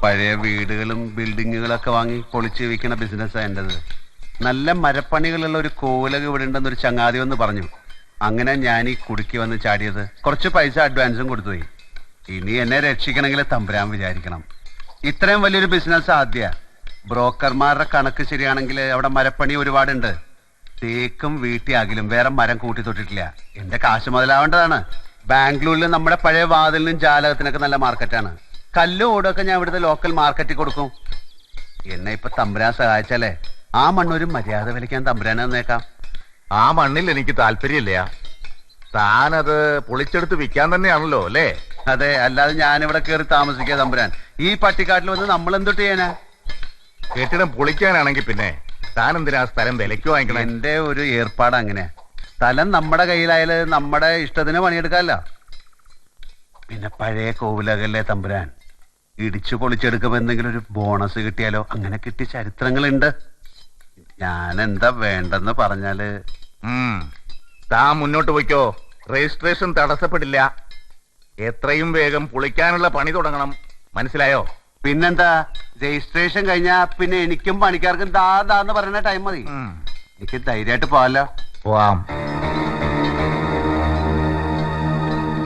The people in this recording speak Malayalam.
പഴയ വീടുകളും ബിൽഡിങ്ങുകളൊക്കെ വാങ്ങി പൊളിച്ച് വിൽക്കുന്ന ബിസിനസ്സാണ് എൻ്റെത്. നല്ല മരപ്പണികളുള്ള ഒരു കോലക ഇവിടെ ഉണ്ടെന്നൊരു ചങ്ങാതി വന്ന് പറഞ്ഞു. അങ്ങനെ ഞാൻ ഈ കുടുക്കി വന്ന് ചാടിയത്. കുറച്ച് പൈസ അഡ്വാൻസും കൊടുത്തുപോയി. ഇനി എന്നെ രക്ഷിക്കണമെങ്കിൽ തമ്പുരാൻ വിചാരിക്കണം. ഇത്രയും വലിയൊരു ബിസിനസ് ആദ്യ ബ്രോക്കർമാരുടെ കണക്ക് ശരിയാണെങ്കിൽ അവിടെ മരപ്പണി ഒരുപാടുണ്ട്. തേക്കും വീട്ടിയാകിലും വേറെ മരം കൂട്ടി തൊട്ടിട്ടില്ല. എന്റെ കാശ് മുതലാവേണ്ടതാണ്. ബാംഗ്ലൂരിൽ നമ്മുടെ പഴയ വാതിലിനും ജാലകത്തിനൊക്കെ നല്ല മാർക്കറ്റാണ്. കല്ലും ഓടൊക്കെ ഞാൻ ഇവിടുത്തെ ലോക്കൽ മാർക്കറ്റിൽ കൊടുക്കും. എന്നെ ഇപ്പൊ തമ്പുരാൻ സഹായിച്ചാലേ ആ മണ്ണൊരു മര്യാദ വിലയ്ക്കാൻ തമ്പുരാനെ തന്നേക്കാം. ആ മണ്ണിൽ എനിക്ക് താല്പര്യമില്ല. താനത് പൊളിച്ചെടുത്ത് വിൽക്കാൻ തന്നെയാണല്ലോ അല്ലേ? അതെ, അല്ലാതെ ഞാനിവിടെ കയറി താമസിക്കുക തമ്പുരാൻ. ഈ പട്ടിക്കാട്ടിൽ വന്ന് നമ്മൾ എന്തൊട്ട് ചെയ്യാനാ? കെട്ടിടം പൊളിക്കാനാണെങ്കിൽ പിന്നെ താൻ എന്തിനാ സ്ഥലം വിലയ്ക്ക് വാങ്ങിക്കണം? എന്റെ ഒരു ഏർപ്പാട് അങ്ങനെ. സ്ഥലം നമ്മുടെ കയ്യിലായാല് നമ്മുടെ ഇഷ്ടത്തിന് പണിയെടുക്കാമല്ലോ. പിന്നെ പഴയ കോവിലകല്ലേ തമ്പുരാൻ, ഇടിച്ചു പൊളിച്ചെടുക്കുമ്പോ എന്തെങ്കിലും ഒരു ബോണസ് കിട്ടിയാലോ? അങ്ങനെ കിട്ടിയ ചരിത്രങ്ങളുണ്ട്. ഞാൻ എന്താ വേണ്ടെന്ന് പറഞ്ഞാല് താൻ മുന്നോട്ട് പോയിക്കോ. രജിസ്ട്രേഷൻ തടസ്സപ്പെടില്ല. എത്രയും വേഗം പൊളിക്കാനുള്ള പണി തുടങ്ങണം. മനസ്സിലായോ? പിന്നെന്താ, രജിസ്ട്രേഷൻ കഴിഞ്ഞാ പിന്നെ എനിക്കും പണിക്കാർക്കും ദാന്ന് പറയുന്ന ടൈം മതി. എനിക്ക് ധൈര്യമായിട്ട് പോവാലോ. പോവാം.